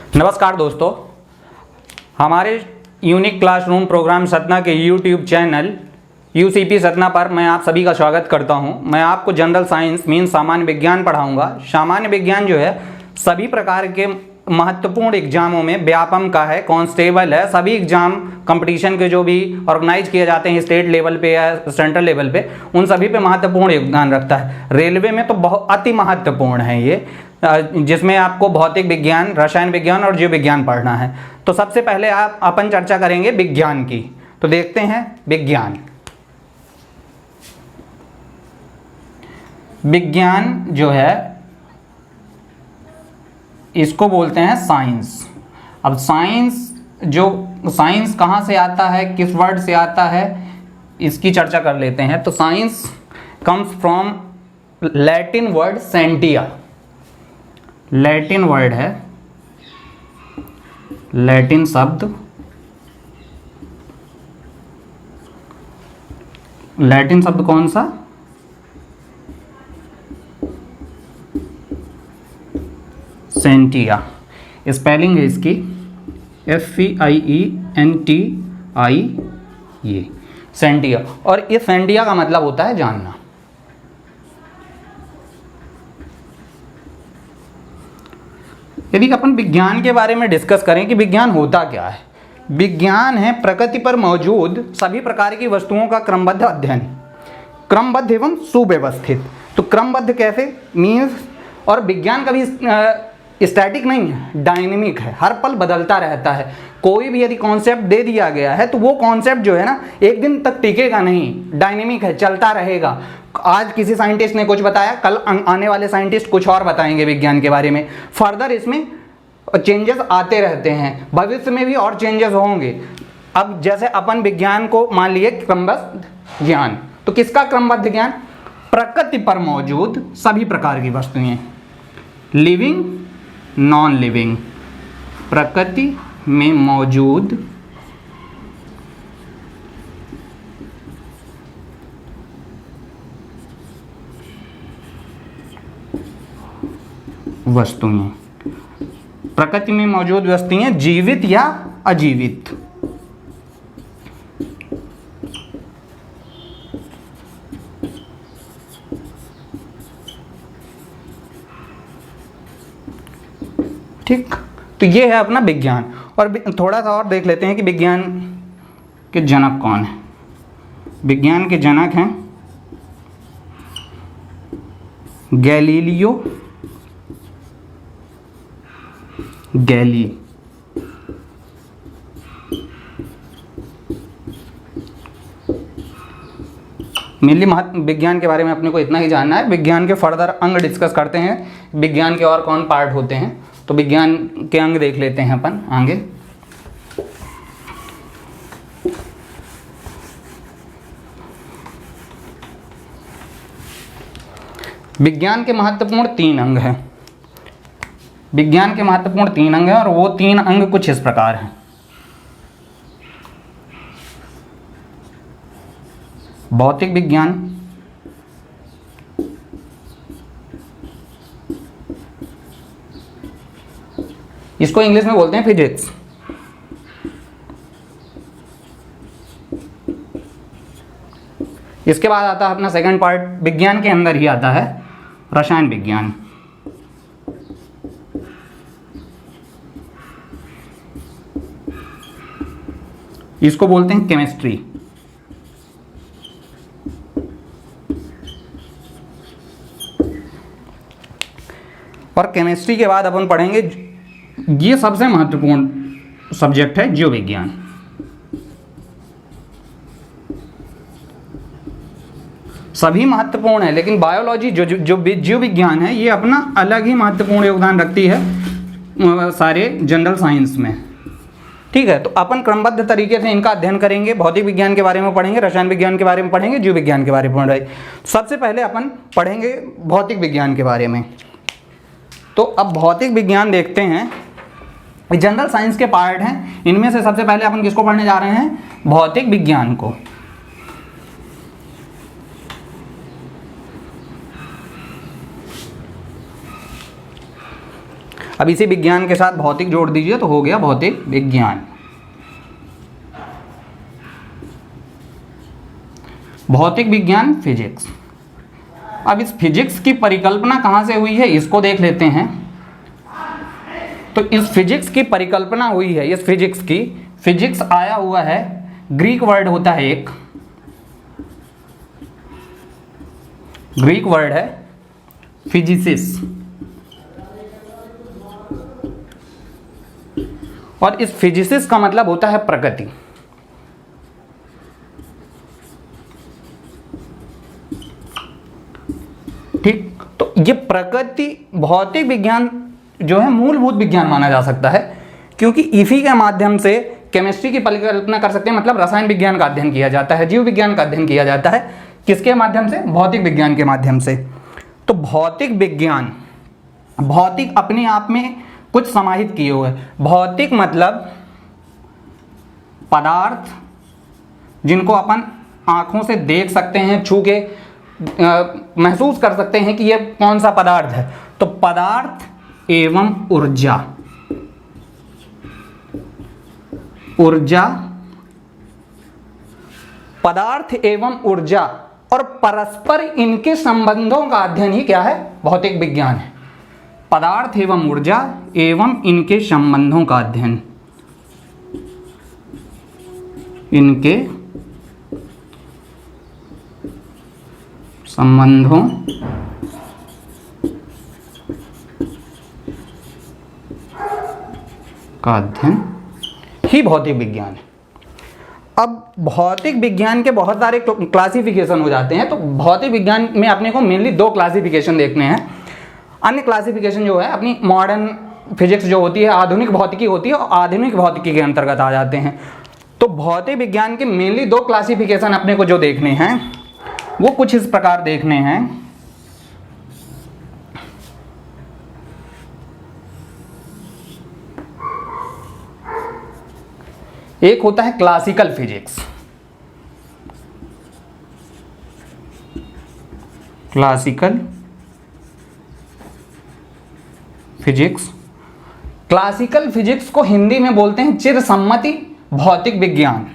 नमस्कार दोस्तों, हमारे यूनिक क्लासरूम प्रोग्राम सतना के यूट्यूब चैनल यूसीपी सतना पर मैं आप सभी का स्वागत करता हूं। मैं आपको जनरल साइंस मीन सामान्य विज्ञान पढ़ाऊंगा। सामान्य विज्ञान जो है सभी प्रकार के महत्वपूर्ण एग्जामों में व्यापम का है, कांस्टेबल है, सभी एग्जाम कंपटीशन के जो भी ऑर्गेनाइज किए जाते हैं स्टेट लेवल पे या सेंट्रल लेवल पे, उन सभी पे महत्वपूर्ण योगदान रखता है। रेलवे में तो बहुत अति महत्वपूर्ण है ये, जिसमें आपको भौतिक विज्ञान, रसायन विज्ञान और जीव विज्ञान पढ़ना है। तो सबसे पहले अपन चर्चा करेंगे विज्ञान की। तो देखते हैं विज्ञान। विज्ञान जो है इसको बोलते हैं साइंस। अब साइंस कहाँ से आता है, किस वर्ड से आता है, इसकी चर्चा कर लेते हैं। तो science comes from Latin word सेंटिया। Latin word है, लैटिन शब्द, लैटिन शब्द कौन सा? सेंटिया। स्पेलिंग है इसकी FEIENTIA, सेंटिया। और ये सेंटिया का मतलब होता है जानना। यदि अपन विज्ञान के बारे में डिस्कस करें कि विज्ञान होता क्या है, विज्ञान है प्रकृति पर मौजूद सभी प्रकार की वस्तुओं का क्रमबद्ध अध्ययन, क्रमबद्ध एवं सुव्यवस्थित। तो क्रमबद्ध कैसे मीन्स, और विज्ञान कभी स्टैटिक नहीं है, डायनेमिक है, हर पल बदलता रहता है। कोई भी यदि कॉन्सेप्ट दे दिया गया है तो वो कॉन्सेप्ट जो है ना एक दिन तक टिकेगा नहीं, डायनेमिक है, चलता रहेगा। आज किसी साइंटिस्ट ने कुछ बताया, कल आने वाले साइंटिस्ट कुछ और बताएंगे विज्ञान के बारे में। फर्दर इसमें चेंजेस आते रहते हैं, भविष्य में भी और चेंजेस होंगे। अब जैसे अपन विज्ञान को मान लिए क्रमबद्ध ज्ञान, तो किसका क्रमबद्ध ज्ञान? प्रकृति पर मौजूद सभी प्रकार की वस्तुएं, लिविंग नॉन लिविंग, प्रकृति में मौजूद वस्तुएं, प्रकृति में मौजूद वस्तुएं जीवित या अजीवित। ठीक, तो ये है अपना विज्ञान। और थोड़ा सा और देख लेते हैं कि विज्ञान के जनक कौन है। विज्ञान के जनक हैं गैलीलियो गैली। मेनली विज्ञान के बारे में अपने को इतना ही जानना है। विज्ञान के फर्दर अंग डिस्कस करते हैं, विज्ञान के और कौन पार्ट होते हैं। तो विज्ञान के अंग देख लेते हैं अपन आगे। विज्ञान के महत्वपूर्ण 3 अंग हैं। विज्ञान के महत्वपूर्ण 3 अंग हैं और वो 3 अंग कुछ इस प्रकार हैं। भौतिक विज्ञान, इसको इंग्लिश में बोलते हैं फिजिक्स। इसके बाद आता है अपना सेकंड पार्ट, विज्ञान के अंदर ही आता है रसायन विज्ञान। इसको बोलते हैं केमिस्ट्री। और केमिस्ट्री के बाद अपन पढ़ेंगे, ये सबसे महत्वपूर्ण सब्जेक्ट है, जीव विज्ञान। सभी महत्वपूर्ण है, लेकिन बायोलॉजी जो जीव विज्ञान है ये अपना अलग ही महत्वपूर्ण योगदान रखती है सारे जनरल साइंस में। ठीक है, तो अपन क्रमबद्ध तरीके से इनका अध्ययन करेंगे। भौतिक विज्ञान के बारे में पढ़ेंगे, रसायन विज्ञान के बारे में पढ़ेंगे, जीव विज्ञान के बारे में पढ़ेंगे। सबसे पहले अपन पढ़ेंगे भौतिक विज्ञान के बारे में। तो अब भौतिक विज्ञान देखते हैं, जनरल साइंस के पार्ट हैं। इनमें से सबसे पहले अपन किसको पढ़ने जा रहे हैं? भौतिक विज्ञान को। अब इसी विज्ञान के साथ भौतिक जोड़ दीजिए तो हो गया भौतिक विज्ञान। भौतिक विज्ञान फिजिक्स। अब इस फिजिक्स की परिकल्पना कहाँ से हुई है इसको देख लेते हैं। तो इस फिजिक्स की परिकल्पना हुई है, इस फिजिक्स की, फिजिक्स आया हुआ है, ग्रीक वर्ड होता है एक, ग्रीक वर्ड है फिजिसिस, और इस फिजिसिस का मतलब होता है प्रकृति। ठीक, तो ये प्रकृति भौतिक विज्ञान जो है मूलभूत विज्ञान माना जा सकता है, क्योंकि इसी के माध्यम से केमिस्ट्री की परिकल्पना कर सकते हैं, मतलब रसायन विज्ञान का अध्ययन किया जाता है, जीव विज्ञान का अध्ययन किया जाता है, किसके माध्यम से? भौतिक विज्ञान के माध्यम से। तो भौतिक विज्ञान, भौतिक अपने आप में कुछ समाहित किए हुए, भौतिक मतलब पदार्थ जिनको अपन आंखों से देख सकते हैं, छू के महसूस कर सकते हैं कि ये कौन सा पदार्थ है। तो पदार्थ एवं ऊर्जा, ऊर्जा, पदार्थ एवं ऊर्जा और परस्पर इनके संबंधों का अध्ययन ही क्या है? भौतिक विज्ञान है। पदार्थ एवं ऊर्जा एवं इनके संबंधों का अध्ययन, इनके संबंधों का अध्ययन ही भौतिक विज्ञान है। अब भौतिक विज्ञान के बहुत सारे क्लासिफिकेशन हो जाते हैं, तो भौतिक विज्ञान में अपने को मेनली दो क्लासिफिकेशन देखने हैं। अन्य क्लासिफिकेशन जो है अपनी मॉडर्न फिजिक्स जो होती है, आधुनिक भौतिकी होती है, और आधुनिक भौतिकी के अंतर्गत आ जाते हैं। तो भौतिक विज्ञान के मेनली दो क्लासिफिकेशन अपने को जो देखने हैं वो कुछ इस प्रकार देखने हैं। एक होता है classical physics, classical physics. Classical physics को हिंदी में बोलते हैं चिरसम्मति भौतिक विज्ञान,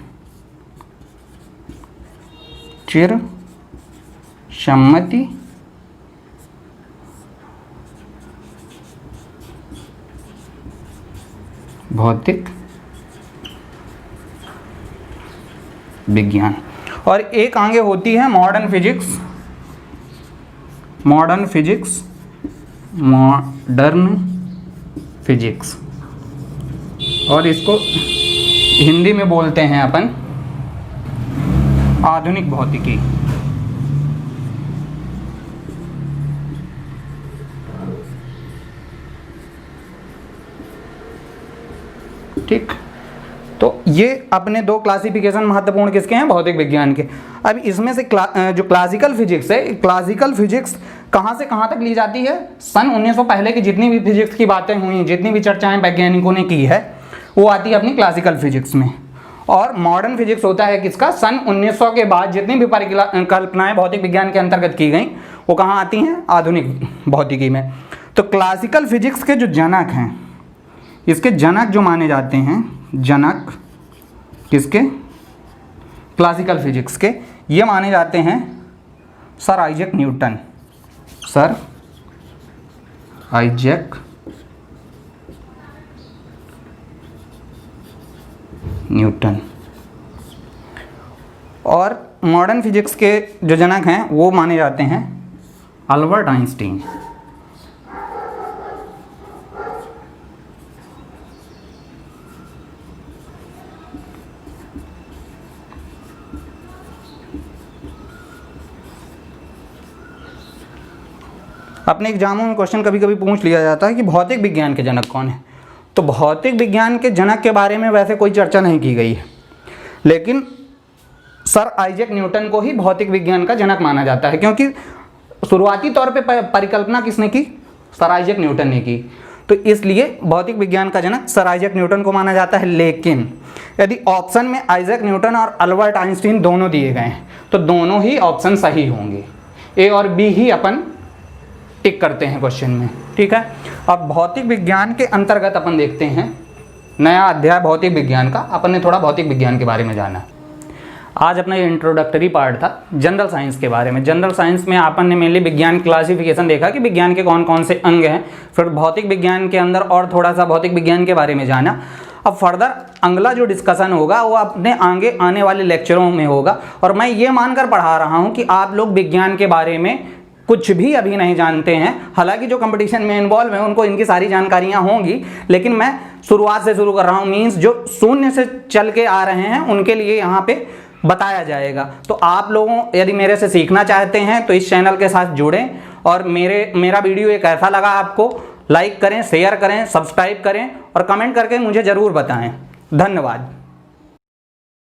चिरसम्मति भौतिक विज्ञान। और एक आगे होती है modern physics, modern physics, modern physics, और इसको हिंदी में बोलते हैं अपन आधुनिक भौतिकी। ठीक, तो ये अपने दो क्लासिफिकेशन महत्वपूर्ण किसके हैं? भौतिक विज्ञान के। अब इसमें से जो क्लासिकल फिजिक्स है, क्लासिकल फिजिक्स कहाँ से कहाँ तक ली जाती है? सन 1900 पहले की जितनी भी फिजिक्स की बातें हुई, जितनी भी चर्चाएं वैज्ञानिकों ने की है, वो आती है अपनी क्लासिकल फिजिक्स में। और मॉडर्न फिजिक्स होता है किसका? सन 1900 के बाद जितनी भी परिकल्पनाएं भौतिक विज्ञान के अंतर्गत की गई वो कहाँ आती हैं? आधुनिक भौतिकी में। तो क्लासिकल फिजिक्स के जो जनक हैं, इसके जनक जो माने जाते हैं, जनक किसके? क्लासिकल फिजिक्स के, ये माने जाते हैं sir Isaac Newton, sir Isaac Newton. और मॉडर्न फिजिक्स के जो जनक हैं वो माने जाते हैं अल्बर्ट आइंस्टीन। अपने एग्जामों में क्वेश्चन कभी कभी पूछ लिया जाता है कि भौतिक विज्ञान के जनक कौन है। तो भौतिक विज्ञान के जनक के बारे में वैसे कोई चर्चा नहीं की गई है, लेकिन सर आइजैक न्यूटन को ही भौतिक विज्ञान का जनक माना जाता है, क्योंकि शुरुआती तौर पे परिकल्पना किसने की? सर आइजैक न्यूटन ने की। तो इसलिए भौतिक विज्ञान का जनक सर आइजैक न्यूटन को माना जाता है। लेकिन यदि ऑप्शन में आइजैक न्यूटन और अल्बर्ट आइंस्टीन दोनों दिए गए हैं तो दोनों ही ऑप्शन सही होंगे। ए और बी ही अपन टिक करते हैं क्वेश्चन में। ठीक है। अब भौतिक विज्ञान के अंतर्गत अपन देखते हैं नया अध्याय भौतिक विज्ञान का। अपन ने थोड़ा भौतिक विज्ञान के बारे में जाना। आज अपना ये इंट्रोडक्टरी पार्ट था जनरल साइंस के बारे में। जनरल साइंस में अपन ने मेनली विज्ञान क्लासिफिकेशन देखा कि विज्ञान के कौन कौन से अंग हैं। फिर भौतिक विज्ञान के अंदर और थोड़ा सा भौतिक विज्ञान के बारे में जाना। अब फर्दर अगला जो डिस्कशन होगा वो अपने आगे आने वाले लेक्चरों में होगा। और मैं ये मानकर पढ़ा रहा हूँ कि आप लोग विज्ञान के बारे में कुछ भी अभी नहीं जानते हैं। हालांकि जो कंपटीशन में इन्वॉल्व हैं उनको इनकी सारी जानकारियां होंगी, लेकिन मैं शुरुआत से शुरू कर रहा हूं। मीन्स जो शून्य से चल के आ रहे हैं उनके लिए यहाँ पे बताया जाएगा। तो आप लोगों यदि मेरे से सीखना चाहते हैं तो इस चैनल के साथ जुड़ें। और मेरा वीडियो ये कैसा लगा आपको, लाइक करें, शेयर करें, सब्सक्राइब करें और कमेंट करके मुझे ज़रूर बताएं। धन्यवाद।